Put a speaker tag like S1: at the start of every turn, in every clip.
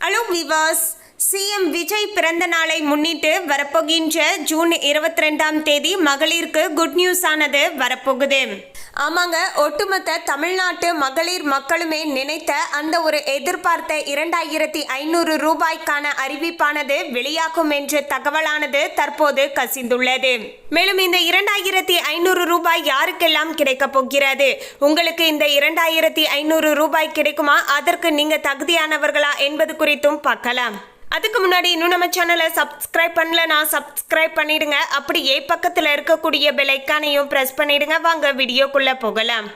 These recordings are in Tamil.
S1: ஹலோ விவாஸ், சிஎம் விஜய் பிறந்த நாளை முன்னிட்டு வரப்போகின்ற ஜூன் 22ஆம் தேதி மகளிருக்கு குட் நியூஸ் ஆனது வரப்போகுது. ஆமாங்க, ஒட்டுமொத்த தமிழ்நாட்டு மகளிர் மக்களுமே நினைத்த அந்த ஒரு எதிர்பார்த்த 2500 ரூபாய்க்கான அறிவிப்பானது வெளியாகும் என்ற தகவலானது தற்போது கசிந்துள்ளது. மேலும் இந்த 2500 ரூபாய் யாருக்கெல்லாம் கிடைக்க போகிறது, உங்களுக்கு இந்த 2500 ரூபாய் கிடைக்குமா, அதற்கு நீங்க தகுதியானவர்களா என்பது குறித்தும் பார்க்கலாம். அதுக்கு முன்னாடி இன்னும் நம்ம சேனலை சப்ஸ்கிரைப் பண்ணலனா சப்ஸ்கிரைப் பண்ணிடுங்க. அப்படியே பக்கத்தில் இருக்கக்கூடிய பெல் ஐக்கானையும் பிரஸ் பண்ணிடுங்க. வாங்க வீடியோக்குள்ள போகலாம்.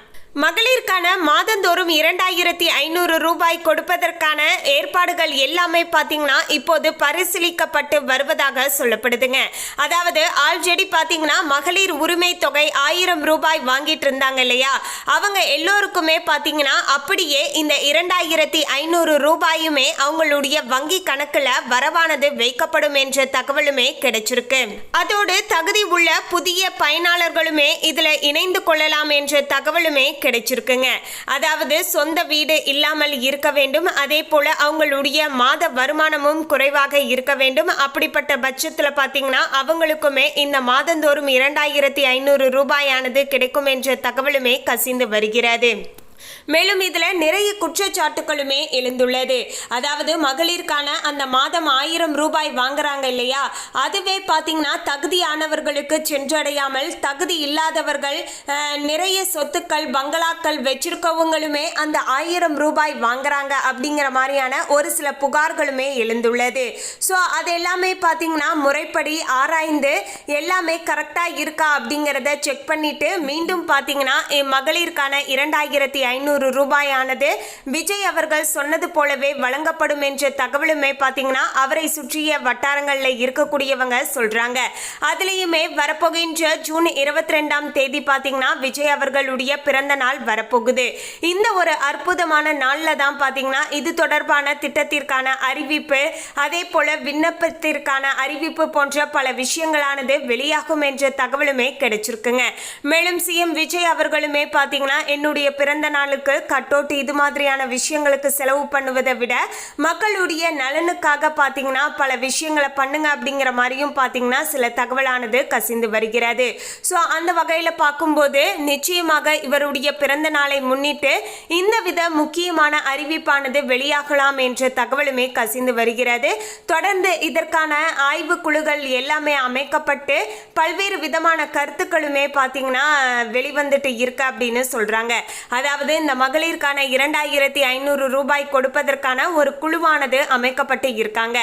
S1: மகளிருக்கான மாதந்தோறும் 2500 ரூபாய் கொடுப்பதற்கான ஏற்பாடுகள் எல்லாமே பார்த்தீங்கன்னா இப்போது பரிசீலிக்கப்பட்டு வருவதாக சொல்லப்படுதுங்க. அதாவது ஆல்ரெடி பார்த்தீங்கன்னா மகளிர் உரிமை தொகை 1000 ரூபாய் வாங்கிட்டு இருந்தாங்க இல்லையா, அவங்க எல்லோருக்குமே பார்த்தீங்கன்னா அப்படியே இந்த 2500 ரூபாயுமே அவங்களுடைய வங்கி கணக்கில் வரவானது வைக்கப்படும் என்ற தகவலுமே கிடைச்சிருக்கு. அதோடு தகுதி உள்ள புதிய பயனாளர்களுமே இதில் இணைந்து கொள்ளலாம் என்ற தகவலுமே கிடைச்சிருக்குங்க. அதாவது சொந்த வீடு இல்லாமல் இருக்க வேண்டும், அதே போல அவங்களுடைய மாத வருமானமும் குறைவாக இருக்க வேண்டும். அப்படிப்பட்ட பட்சத்தில் பார்த்தீங்கன்னா அவங்களுக்குமே இந்த மாதந்தோறும் 2500 ரூபாயானது கிடைக்கும் என்ற தகவலுமே கசிந்து வருகிறது. மேலும் இதுல நிறைய குற்றச்சாட்டுகளுமே எழுந்துள்ளது. அதாவது மகளிருக்கான அந்த மாதம் 1000 ரூபாய் வாங்குறாங்க இல்லையா, அதுவே பார்த்தீங்கன்னா தகுதியானவர்களுக்கு சென்றடையாமல் தகுதி இல்லாதவர்கள் நிறைய சொத்துக்கள் பங்களாக்கள் வச்சிருக்கவங்களுமே அந்த 1000 ரூபாய் வாங்குறாங்க அப்படிங்கிற மாதிரியான ஒரு சில புகார்களுமே எழுந்துள்ளது. ஸோ அது எல்லாமே பார்த்தீங்கன்னா முறைப்படி ஆராய்ந்து எல்லாமே கரெக்டாக இருக்கா அப்படிங்கிறத செக் பண்ணிட்டு மீண்டும் பார்த்தீங்கன்னா மகளிருக்கான 2500 ரூபாயானது விஜய் அவர்கள் சொன்னது போலவே வழங்கப்படும் என்ற தகவலுமே பார்த்தீங்கன்னா அவரை சுற்றிய வட்டாரங்களில் இருக்கக்கூடியவங்க சொல்றாங்க. அதுலேயுமே வரப்போகின்ற ஜூன் 22ஆம் தேதி பார்த்தீங்கன்னா விஜய் அவர்களுடைய பிறந்த நாள் வரப்போகுது. இந்த ஒரு அற்புதமான நாளில் தான் பார்த்தீங்கன்னா இது தொடர்பான திட்டத்திற்கான அறிவிப்பு, அதே போல விண்ணப்பத்திற்கான அறிவிப்பு போன்ற பல விஷயங்களானது வெளியாகும் என்ற தகவலுமே கிடைச்சிருக்குங்க. மேலும் சிஎம் விஜய் அவர்களுமே பார்த்தீங்கன்னா என்னுடைய பிறந்த நாளுக்கு கட்டோட்டு இது மாதிரியான விஷயங்களுக்கு செலவு பண்ணுவதை விட மக்களுடைய நலனுக்காக பார்த்தீங்கன்னா பல விஷயங்களை பண்ணுங்க அப்படிங்கிற மாதிரியும் பார்த்தீங்கன்னா சில தகவலானது கசிந்து வருகிறது. ஸோ அந்த வகையில் பார்க்கும்போது நிச்சயமாக இவருடைய பிறந்த நாளை முன்னிட்டு இந்த வித முக்கியமான அறிவிப்பானது வெளியாகலாம் என்ற தகவலுமே கசிந்து வருகிறது. தொடர்ந்து இதற்கான ஆய்வு குழுக்கள் எல்லாமே அமைக்கப்பட்டு பல்வேறு விதமான கருத்துக்களுமே பார்த்தீங்கன்னா வெளிவந்துட்டு இருக்கு அப்படின்னு சொல்றாங்க. அதாவது இந்த மகளிருக்கான 2500 ரூபாய் கொடுப்பதற்கான ஒரு குழுவானது அமைக்கப்பட்டு இருக்காங்க.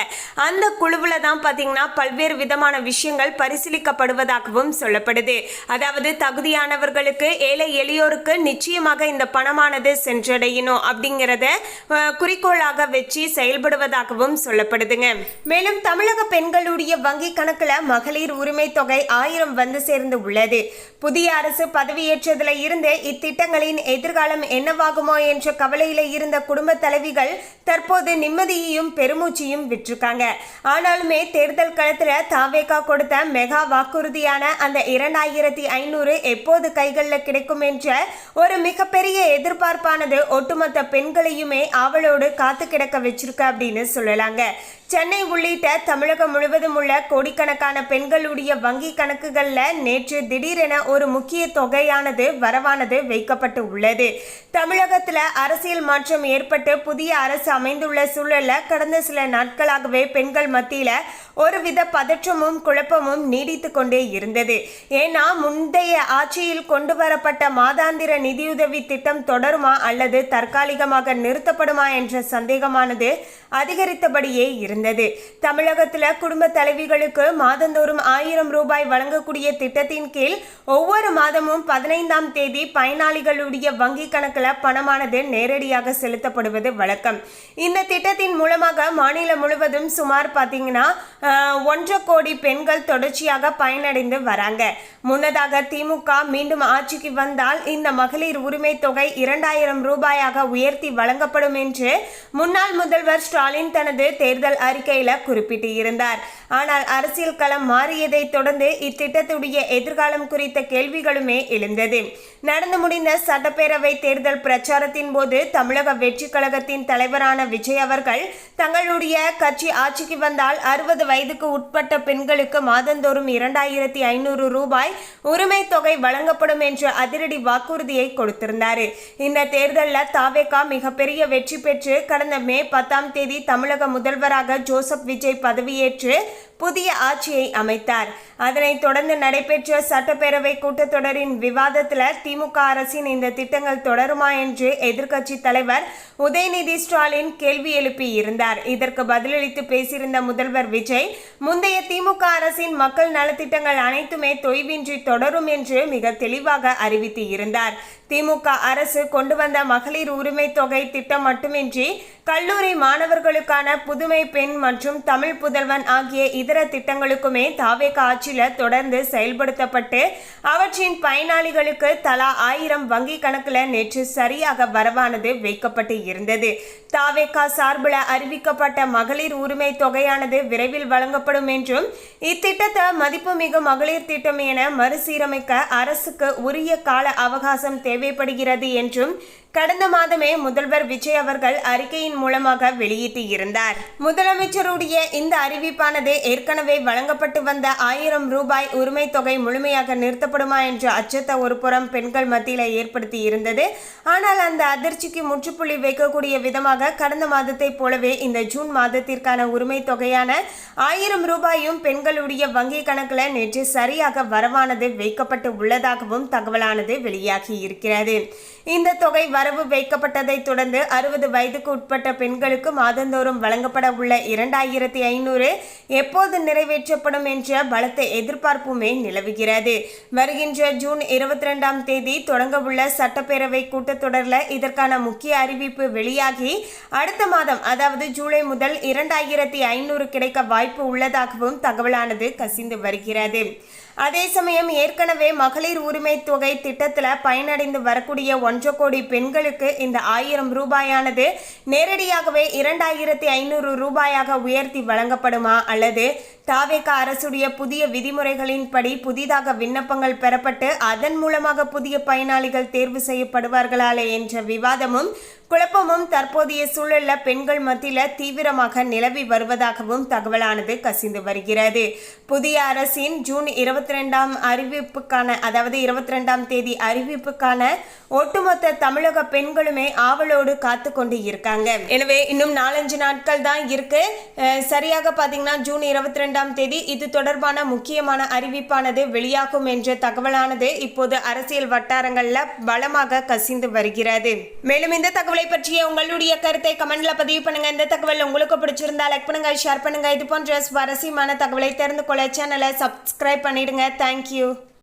S1: அந்த குழுவில் தான் பார்த்தீங்கன்னா பல்வேறு விதமான விஷயங்கள் பரிசீலிக்கப்படுவதாகவும் சொல்லப்படுது. அதாவது தகுதியானவர்களுக்கு ஏழை எளியோருக்கு நிச்சயமாக இந்த பணமானது சென்றடையணும் அப்படிங்கிறத குறிக்கோளாக வச்சு செயல்படுவதாகவும் சொல்லப்படுதுங்க. மேலும் தமிழக பெண்களுடைய வங்கி கணக்கில் மகளிர் உரிமை தொகை 1000 வந்து சேர்ந்து உள்ளது. புதிய அரசு பதவியேற்றதில் இருந்து இத்திட்டங்களின் எதிர்காலம் என்னவாகுமோ என்ற கவலையில இருந்த குடும்ப தலைவிகள் தற்போது நிம்மதியையும் பெருமூச்சியும் விட்டிருக்காங்க. ஆனாலுமே தேர்தல் களத்துல தாவேகா கொடுத்த மெகா வாக்குறுதியான அந்த 2500 எப்போது கைகளில் கிடைக்கும் என்ற ஒரு மிகப்பெரிய எதிர்பார்ப்பானது ஒட்டுமொத்த பெண்களையுமே ஆவலோடு காத்து கிடக்க வச்சிருக்கு அப்படின்னு சொல்லலாங்க. சென்னை உள்ளிட்ட தமிழகம் முழுவதும் உள்ள கோடிக்கணக்கான பெண்களுடைய வங்கி கணக்குகளில் நேற்று திடீரென ஒரு முக்கிய தொகையானது வரவானது வைக்கப்பட்டு உள்ளது. தமிழகத்தில் அரசியல் மாற்றம் ஏற்பட்டு புதிய அரசு அமைந்துள்ள சூழலில் கடந்த சில நாட்களாகவே பெண்கள் மத்தியில் ஒருவித பதற்றமும் குழப்பமும் நீடித்து கொண்டே இருந்தது. ஏன்னா முந்தைய ஆட்சியில் கொண்டு வரப்பட்ட மாதாந்திர நிதியுதவி திட்டம் தொடருமா அல்லது தற்காலிகமாக நிறுத்தப்படுமா என்ற சந்தேகமானது அதிகரித்தபடியே இருந்தது. தமிழகத்தில் குடும்ப தலைவிகளுக்கு மாதந்தோறும் 1000 ரூபாய் வழங்கக்கூடிய திட்டத்தின் கீழ் ஒவ்வொரு மாதமும் 15ஆம் தேதி பயனாளிகளுடைய வங்கி கணக்கில் பணமானது நேரடியாக செலுத்தப்படுவது வழக்கம். இந்த திட்டத்தின் மூலமாக மாநிலம் முழுவதும் சுமார் பார்த்தீங்கன்னா 1.5 கோடி பெண்கள் தொடர்ச்சியாக பயனடைந்து வராங்க. முன்னதாக திமுக மீண்டும் ஆட்சிக்கு வந்தால் இந்த மகளிர் உரிமை தொகை 2000 ரூபாயாக உயர்த்தி வழங்கப்படும் என்று முன்னாள் முதல்வர் ஸ்டாலின் தனது தேர்தல் அறிக்கையில குறிப்பிட்டிருந்தார். ஆனால் அரசியல் களம் மாறியதை தொடர்ந்து இத்திட்டத்துடைய எதிர்காலம் குறித்த கேள்விகளுமே எழுந்தது. நடந்து முடிந்த சட்டப்பேரவை தேர்தல் பிரச்சாரத்தின் போது தமிழக வெற்றி கழகத்தின் தலைவரான விஜய் அவர்கள் தங்களுடைய கட்சி ஆட்சிக்கு வந்தால் 60 வயதுக்கு உட்பட்ட பெண்களுக்கு மாதந்தோறும் 2500 ரூபாய் உரிமை தொகை வழங்கப்படும் என்ற அதிரடி வாக்குறுதியை கொடுத்திருந்தார். இந்த தேர்தலில் தாவேகா மிகப்பெரிய வெற்றி பெற்று கடந்த மே 10ஆம் தேதி தமிழக முதல்வராக ஜோசப் விஜய் பதவியேற்று புதிய ஆட்சியை அமைத்தார். அதனைத் தொடர்ந்து நடைபெற்ற சட்டப்பேரவை கூட்டத்தொடரின் விவாதத்தில் திமுக அரசின் இந்த திட்டங்கள் தொடருமா என்று எதிர்க்கட்சி தலைவர் உதயநிதி ஸ்டாலின் கேள்வி எழுப்பி இருந்தார். இதற்கு பதிலளித்து பேசியிருந்த முதல்வர் விஜய் முந்தைய திமுக அரசின் மக்கள் நலத்திட்டங்கள் அனைத்துமே தொய்வின்றி தொடரும் என்று மிக தெளிவாக அறிவித்து இருந்தார். திமுக அரசு கொண்டு வந்த மகளிர் உரிமை தொகை திட்டம் மட்டுமின்றி கல்லூரி மாணவர்களுக்கான புதுமை பெண் மற்றும் தமிழ் புதல்வன் ஆகிய இதர திட்டங்களுக்குமே தாவேகா ஆட்சியில தொடர்ந்து செயல்படுத்தப்பட்டு அவற்றின் பயனாளிகளுக்கு தலா 1000 வங்கி கணக்குல நேற்று சரியாக வரவானது வைக்கப்பட்டு இருந்தது. தாவேகா சார்பில் அறிவிக்கப்பட்ட மகளிர் உரிமை தொகையானது விரைவில் வழங்கப்படும் என்றும் இத்திட்டத்தை மதிப்புமிகு மகளிர் திட்டம் என மறுசீரமைக்க அரசுக்கு உரிய கால அவகாசம் தேவைப்படுகிறது என்றும் கடந்த மாதமே முதல்வர் விஜய் அவர்கள் அறிக்கையின் மூலமாக வெளியிட்டு இருந்தார். முதலமைச்சருடைய இந்த அறிவிப்பானது ஏற்கனவே வழங்கப்பட்டு வந்த 1000 ரூபாய் உரிமை தொகை முழுமையாக நிறுத்தப்படுமா என்ற அச்சத்தை ஒரு புறம் பெண்கள் மத்தியில் ஏற்படுத்தி இருந்தது. ஆனால் அந்த அதிர்ச்சிக்கு முற்றுப்புள்ளி வைக்கக்கூடிய விதமாக கடந்த மாதத்தை போலவே இந்த ஜூன் மாதத்திற்கான உரிமை தொகையான 1000 ரூபாயும் பெண்களுடைய வங்கி கணக்கில் நேற்று சரியாக வரவானது வைக்கப்பட்டு உள்ளதாகவும் தகவலானது வெளியாகி இருக்கிறது. இந்த தொகை வரவு வைக்கப்பட்டதை தொடர்ந்து 60 வயதுக்கு உட்பட்ட பெண்களுக்கு மாதந்தோறும் வழங்கப்பட உள்ள 2500 எப்போது நிறைவேற்றப்படும் என்ற பலத்த எதிர்பார்ப்புமே நிலவுகிறது. வருகின்ற ஜூன் 22ஆம் தேதி தொடங்க உள்ள சட்டப்பேரவை கூட்டத்தொடரில் இதற்கான முக்கிய அறிவிப்பு வெளியாகி அடுத்த மாதம் அதாவது ஜூலை முதல் 2500 கிடைக்க வாய்ப்பு உள்ளதாகவும் தகவலானது கசிந்து வருகிறது. அதே சமயம் ஏற்கனவே மகளிர் உரிமை தொகை திட்டத்தில் பயனடைந்து வரக்கூடிய 1 கோடி பெண்களுக்கு இந்த 1000 ரூபாயானது நேரடியாகவே 2500 ரூபாயாக உயர்த்தி வழங்கப்படுமா அல்லது தாவேகா அரசுடைய புதிய விதிமுறைகளின்படி புதிதாக விண்ணப்பங்கள் பெறப்பட்டு அதன் மூலமாக புதிய பயனாளிகள் தேர்வு செய்யப்படுவார்களாலே என்ற விவாதமும் குழப்பமும் தற்போதைய சூழலில் பெண்கள் மத்தியில் தீவிரமாக நிலவி வருவதாகவும் தகவலானது கசிந்து வருகிறது. புதிய அரசின் ஜூன் 22ஆம் அறிவிப்புக்கான அதாவது 22ஆம் தேதி அறிவிப்புக்கான ஒட்டுமொத்த தமிழக பெண்களுமே ஆவலோடு காத்து கொண்டு இருக்காங்க. எனவே இன்னும் 4-5 நாட்கள் தான் இருக்கு. சரியாக பார்த்தீங்கன்னா ஜூன் 22ஆம் தேதி இது தொடர்பான முக்கியமான அறிவிப்பானது வெளியாகும் என்ற தகவலானது இப்போது அரசியல் வட்டாரங்களில் பலமாக கசிந்து வருகிறது. மேலும் இந்த தகவலை பற்றிய உங்களுடைய கருத்தை கமெண்ட்ல பதிவு பண்ணுங்க. இந்த தகவல் உங்களுக்கு பிடிச்சிருந்தா லைக் பண்ணுங்க, ஷேர் பண்ணுங்க. இது போன்ற சுவாரஸ்யமான தகவலை தெரிந்து கொள்ள சேனலை சப்ஸ்கிரைப் பண்ணிடுங்க. தேங்க்யூ.